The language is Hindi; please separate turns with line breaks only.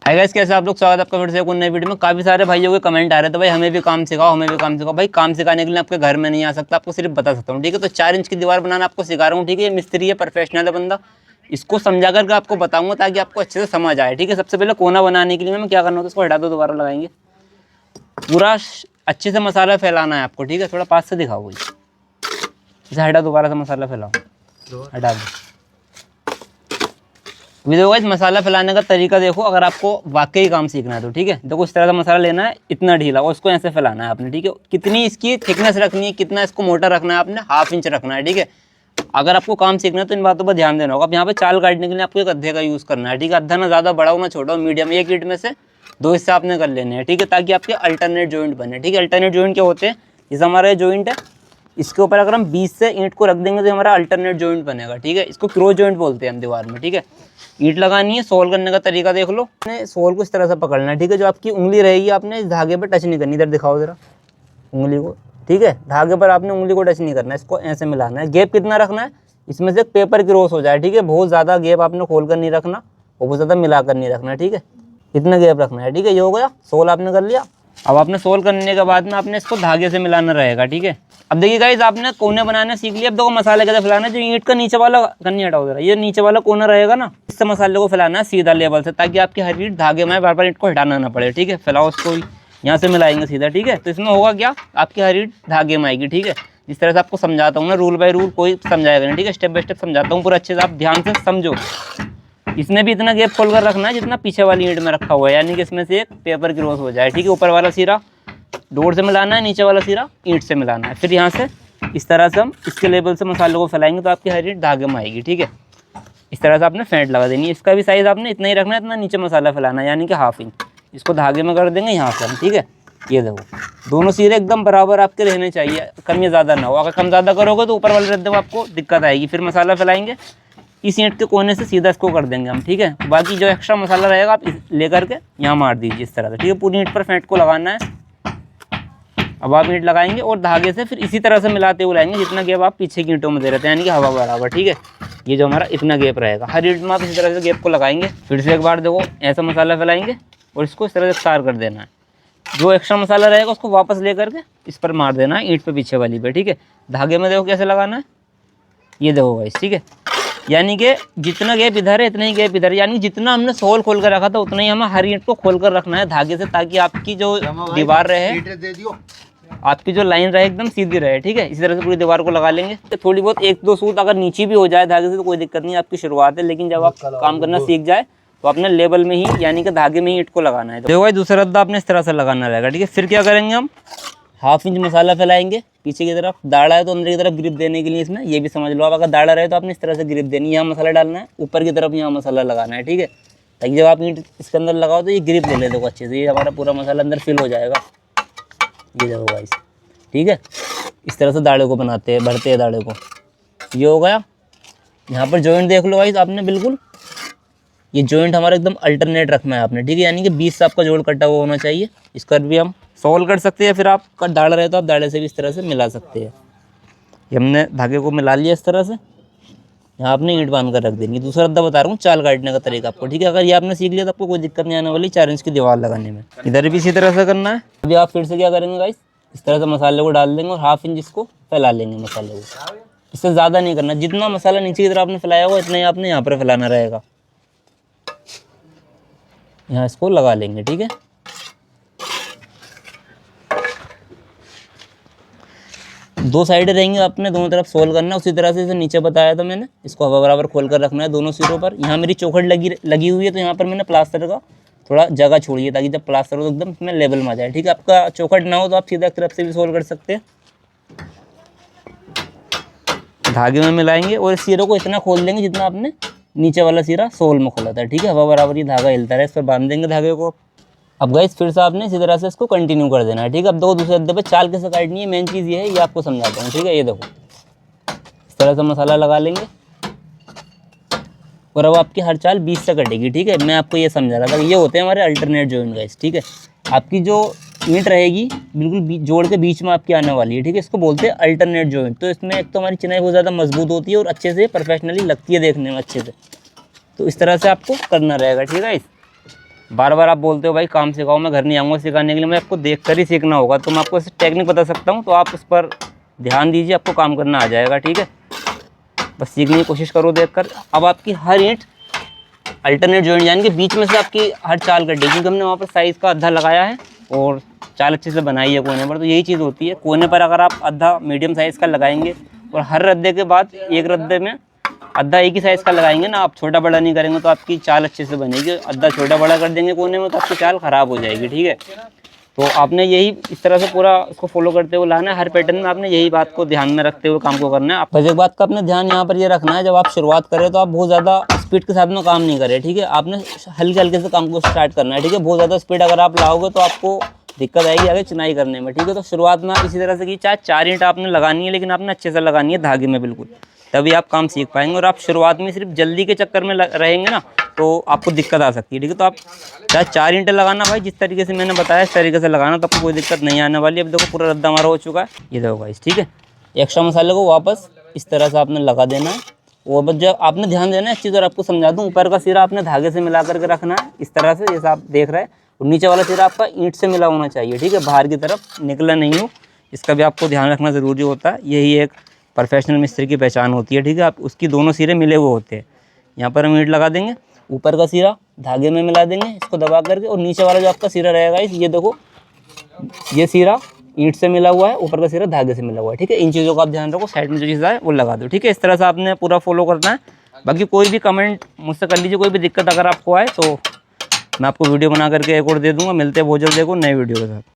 हाय गाइस, कैसे आप लोग? स्वागत है आपका फिर से एक नई वीडियो में। काफ़ी सारे भाइयों के कमेंट आ रहे थे, भाई हमें भी काम सिखाओ, हमें भी काम सिखाओ। भाई काम सिखाने के लिए आपके घर में नहीं आ सकता, आपको सिर्फ बता सकता हूँ, ठीक है। तो 4 इंच की दीवार बनाना आपको सिखा रहा हूँ, ठीक है। ये मिस्त्री है, प्रोफेशनल है बंदा, इसको समझा करके आपको बताऊंगा ताकि आपको अच्छे से समझ आए, ठीक है। सबसे पहले कोना बनाने के लिए मैं क्या करना होता है, इसको हटा दो, दोबारा लगाएंगे। पूरा अच्छे से मसाला फैलाना है आपको, ठीक है। थोड़ा पास से दिखाओ, भाई इसे हटा, दोबारा से मसाला फैलाओ, हटा दो। वीडियो गाइस, मसाला फैलाने का तरीका देखो, अगर आपको वाकई काम सीखना है तो, ठीक है। देखो इस तरह का मसाला लेना है, इतना ढीला, और इसको ऐसे फैलाना है आपने, ठीक है। कितनी इसकी थिकनेस रखनी है, कितना इसको मोटा रखना है आपने, 1/2 इंच रखना है, ठीक है। अगर आपको काम सीखना है तो इन बातों पर ध्यान देना होगा। अब यहाँ पे चाल काटने के लिए आपको एक अद्धे का यूज़ करना है, ठीक है। अद्धा ना ज़्यादा बड़ा हो ना छोटा हो, मीडियम। एक ईंट में से 2 हिस्से आपने कर लेने हैं, ठीक है, ताकि आपके अल्टरनेट जॉइंट बने, ठीक है। अल्टरनेट जॉइंट क्या होते हैं? जैसे हमारा ये जॉइंट है, इसके ऊपर अगर हम 20 से ईंट को रख देंगे तो हमारा अल्टरनेट जॉइंट बनेगा, ठीक है। इसको क्रॉस जॉइंट बोलते हैं हम दीवार में, ठीक है। ईंट लगानी है, सोल करने का तरीका देख लो। आपने सोल को इस तरह से पकड़ना है, ठीक है। जो आपकी उंगली रहेगी आपने इस धागे पर टच नहीं करनी। इधर दिखाओ जरा उंगली को, ठीक है। धागे पर आपने उंगली को टच नहीं करना है, इसको ऐसे मिलाना है। गैप कितना रखना है? इसमें से पेपर क्रॉस हो जाए, ठीक है। बहुत ज़्यादा गैप आपने खोल कर नहीं रखना और बहुत ज़्यादा मिला कर नहीं रखना, ठीक है। इतना गैप रखना है, ठीक है। ये हो गया, सोल आपने कर लिया। अब आपने सोल करने के बाद में आपने इसको धागे से मिलाना रहेगा, ठीक है। अब देखिए गाइस, आपने कोने बनाने सीख लिया। अब देखो मसाले कैसे फैलाना है। जो ईंट का नीचे वाला कन्नी हटाओ जरा, ये नीचे वाला कोना रहेगा ना, इससे मसाले को फैलाना है सीधा लेवल से, ताकि आपकी हर ईंट धागे में बार बार ईंट को हटाना ना पड़े, ठीक है। फैलाओ उसको, यहाँ से मिलाएंगे सीधा, ठीक है। तो इसमें होगा क्या, आपकी हर ईंट धागे में आएगी, ठीक है। जिस तरह से आपको समझाता हूँ ना, रूल बाय रूल, कोई समझाएगा नहीं, ठीक है। स्टेप बाय स्टेप समझाता हूँ पूरा अच्छे से, आप ध्यान से समझो। इसमें भी इतना गैप खोल कर रखना है जितना पीछे वाली ईंट में रखा हुआ है, यानी कि इसमें से एक पेपर क्रॉस हो जाए, ठीक है। ऊपर वाला सिरा डोर से मिलाना है, नीचे वाला सिरा ईंट से मिलाना है। फिर यहाँ से इस तरह से हम इसके लेवल से मसालों को फैलाएंगे तो आपकी हर ईंट धागे में आएगी, ठीक है। इस तरह से आपने फेंट लगा देनी है। इसका भी साइज़ आपने इतना ही रखना है, इतना नीचे मसाला फैलाना है, यानी कि 1/2 इंच। इसको धागे में कर देंगे यहाँ से हम, ठीक है। ये देखो दोनों सिरे एकदम बराबर आपके रहने चाहिए, कम या ज़्यादा ना हो। अगर कम ज़्यादा करोगे तो ऊपर वाले रद्दे में आपको दिक्कत आएगी। फिर मसाला फैलाएंगे, इस ईंट के कोने से सीधा इसको कर देंगे हम, ठीक है। बाकी जो एक्स्ट्रा मसाला रहेगा आप लेकर के यहाँ मार दीजिए इस तरह से, ठीक है। पूरी ईंट पर फेंट को लगाना है। अब आप ईंट लगाएंगे और धागे से फिर इसी तरह से मिलाते हुए लाएंगे जितना गैप आप पीछे की ईंटों में दे रहे थे, यानी कि हवा बराबर, ठीक है। ये जो हमारा इतना गैप रहेगा, हर ईंट में आप इसी तरह से गैप को लगाएंगे। फिर से एक बार देखो, ऐसा मसाला फैलाएंगे और इसको इस तरह से सार कर देना है। जो एक्स्ट्रा मसाला रहेगा उसको वापस ले करके इस पर मार देना है, ईंट पे पीछे वाली पे, ठीक है। धागे में देखो कैसे लगाना है, ये देखो गाइस, ठीक है। यानी कि जितना गैप इधर है इतना ही गैप इधर, यानी जितना हमने सोल खोल कर रखा था उतना ही हमें हर ईंट को खोल कर रखना है धागे से, ताकि आपकी जो दीवार रहे, आपकी जो लाइन रहे एकदम सीधी रहे, ठीक है। इसी तरह से पूरी दीवार को लगा लेंगे। तो थोड़ी बहुत 1-2 सूत अगर नीचे भी हो जाए धागे से तो कोई दिक्कत नहीं, आपकी शुरुआत है। लेकिन जब आप काम करना सीख जाए तो आपने लेवल में ही, यानी कि धागे में ही ईंट को लगाना है। देखो भाई, दूसरा रद्दा आपने इस तरह से लगाना रहेगा, ठीक है। फिर क्या करेंगे, हम 1/2 इंच मसाला फैलाएंगे पीछे की तरफ। दाढ़ा है तो अंदर की तरफ ग्रिप देने के लिए इसमें, ये भी समझ लो आप। अगर दाढ़ा रहे तो आपने इस तरह से ग्रिप देनी है, यहाँ मसाला डालना है, ऊपर की तरफ यहाँ मसाला लगाना है, ठीक है। ताकि जब आप ईंट इसके अंदर लगाओ तो ये ग्रिप ले ले देखो अच्छे से, ये हमारा पूरा मसाला अंदर फिल हो जाएगा। ये देखो गाइस, ठीक है। इस तरह से दाढ़े को बनाते हैं, भरते हैं दाढ़े को। ये हो गया। यहाँ पर जॉइंट देख लो गाइस आपने, बिल्कुल ये जॉइंट हमारा एकदम अल्टरनेट रखना है आपने, ठीक है। यानी कि 20 से आपका जोड़ कटा हुआ होना चाहिए। इसका भी हम सोल कर सकते हैं, फिर आपका दाढ़ा रहे तो आप दाढ़े से भी इस तरह से मिला सकते हैं। ये हमने धागे को मिला लिया इस तरह से। यहाँ आपने ईंट बांध कर रख देंगे। दूसरा रद्दा बता रहा हूँ चाल काटने का तरीका आपको, ठीक है। अगर ये आपने सीख लिया तो आपको कोई दिक्कत नहीं आने वाली 4 इंच की दीवार लगाने में। इधर भी इसी तरह से करना है। अभी आप फिर से क्या करेंगे गाइस, इस तरह से मसाले को डाल देंगे और 1/2 इंच इसको फैला लेंगे मसाले को। इससे ज़्यादा नहीं करना, जितना मसाला नीचे की तरफ आपने फैलाया होगा इतना ही आपने यहाँ पर फैलाना रहेगा। यहाँ इसको लगा लेंगे, ठीक है। दो साइडें रहेंगी, आपने दोनों तरफ सोल करना है उसी तरह से जैसे नीचे बताया था मैंने। इसको हवा बराबर खोल कर रखना है दोनों सिरों पर। यहाँ मेरी चौखट लगी हुई है तो यहाँ पर मैंने प्लास्टर का थोड़ा जगह छोड़ी है, ताकि जब प्लास्टर हो तो एकदम इसमें लेवल में आ जाए, ठीक है। आपका चौखट ना हो तो आप सीधा एक तरफ से भी सोल कर सकते हैं। धागे में मिलाएंगे और इस सिरों को इतना खोल देंगे जितना आपने नीचे वाला सिरा सोल में खोला था, ठीक है। हवा बराबर ये धागा हिलता है, इस पर बांध देंगे धागे को। अब गाइस फिर से आपने इसी तरह से इसको कंटिन्यू कर देना है, ठीक है। अब देखो दूसरे रद्दे पे चाल कैसे काटनी है, मेन चीज़ ये है, ये आपको समझाता हूँ, ठीक है। ये देखो इस तरह से मसाला लगा लेंगे और अब आपकी हर चाल 20 से कटेगी, ठीक है। मैं आपको ये समझा रहा था। ये होते हैं हमारे अल्टरनेट जॉइंट गाइस, ठीक है। आपकी जो ईंट रहेगी बिल्कुल जोड़ के बीच में आपकी आने वाली है, ठीक है। इसको बोलते हैं अल्टरनेट जॉइंट। तो इसमें एक तो हमारी चिनाई बहुत ज़्यादा मजबूत होती है और अच्छे से प्रोफेशनली लगती है देखने में अच्छे से। तो इस तरह से आपको करना रहेगा, ठीक है। बार बार आप बोलते हो भाई काम सिखाओ, मैं घर नहीं आऊँगा सिखाने के लिए, मैं आपको देख कर ही सीखना होगा। तो मैं आपको टेक्निक बता सकता हूँ, तो आप उस पर ध्यान दीजिए, आपको काम करना आ जाएगा, ठीक है। बस सीखने की कोशिश करो देखकर। अब आपकी हर ईंट अल्टरनेट जॉइंट यानी कि बीच में से आपकी हर चाल कटेगी, क्योंकि हमने वहाँ पर साइज़ का अद्धा लगाया है और चाल अच्छे से बनाई है कोने पर। तो यही चीज़ होती है, कोने पर अगर आप अद्धा मीडियम साइज़ का लगाएंगे और हर रद्दे के बाद एक रद्दे में अद्धा एक ही साइज़ का लगाएंगे ना, आप छोटा बड़ा नहीं करेंगे तो आपकी चाल अच्छे से बनेगी। अद्धा छोटा बड़ा कर देंगे कोने में तो आपकी चाल ख़राब हो जाएगी, ठीक है। तो आपने यही इस तरह से पूरा उसको फॉलो करते हुए लाना है। हर पैटर्न में आपने यही बात को ध्यान में रखते हुए काम को करना है। बस एक बात का अपने ध्यान यहाँ पर ये रखना है, जब आप शुरुआत करें तो आप बहुत ज़्यादा स्पीड के साथ में काम नहीं करें, ठीक है। आपने हल्के हल्के से काम को स्टार्ट करना है, ठीक है। बहुत ज़्यादा स्पीड अगर आप लाओगे तो आपको दिक्कत आएगी आगे चिनाई करने में, ठीक है। तो शुरुआत में आप इसी तरह से की, चाहे 4 ईंट आपने लगानी है, लेकिन आपने अच्छे से लगानी है धागे में बिल्कुल, तभी आप काम सीख पाएंगे। और आप शुरुआत में सिर्फ जल्दी के चक्कर में रहेंगे ना तो आपको दिक्कत आ सकती है, ठीक है। तो आप चाहे 4 ईंटें लगाना भाई, जिस तरीके से मैंने बताया इस तरीके से लगाना, तो आपको कोई दिक्कत नहीं आने वाली। अब देखो पूरा रद्दा हमारा हो चुका है, ये देखो भाई, ठीक है। एक्स्ट्रा मसाले को वापस इस तरह से आपने लगा देना है। वो बस जब आपने ध्यान देना है, इस चीज़ और आपको समझा दूँ, ऊपर का सिरा आपने धागे से मिला करके रखना है इस तरह से, जैसा आप देख रहे हैं। और नीचे वाला सिरा आपका ईंट से मिला होना चाहिए, ठीक है, बाहर की तरफ निकला नहीं हो। इसका भी आपको ध्यान रखना ज़रूरी होता है। यही एक प्रोफेशनल मिस्त्री की पहचान होती है, ठीक है। आप उसकी दोनों सिरे मिले हुए होते हैं। यहाँ पर हम ईंट लगा देंगे, ऊपर का सिरा धागे में मिला देंगे इसको दबा करके, और नीचे वाला जो आपका सिरा रहेगा ये देखो, ये सिरा ईंट से मिला हुआ है, ऊपर का सिरा धागे से मिला हुआ है, ठीक है। इन चीज़ों का आप ध्यान रखो, साइड में जो चीज़ है वो लगा दो, ठीक है। इस तरह से आपने पूरा फॉलो करना है। बाकी कोई भी कमेंट मुझसे कर लीजिए, कोई भी दिक्कत अगर आपको आए तो मैं आपको वीडियो बना करके एक और दे दूँगा। मिलते हैं बहुत जल्द देखो नए वीडियो के साथ।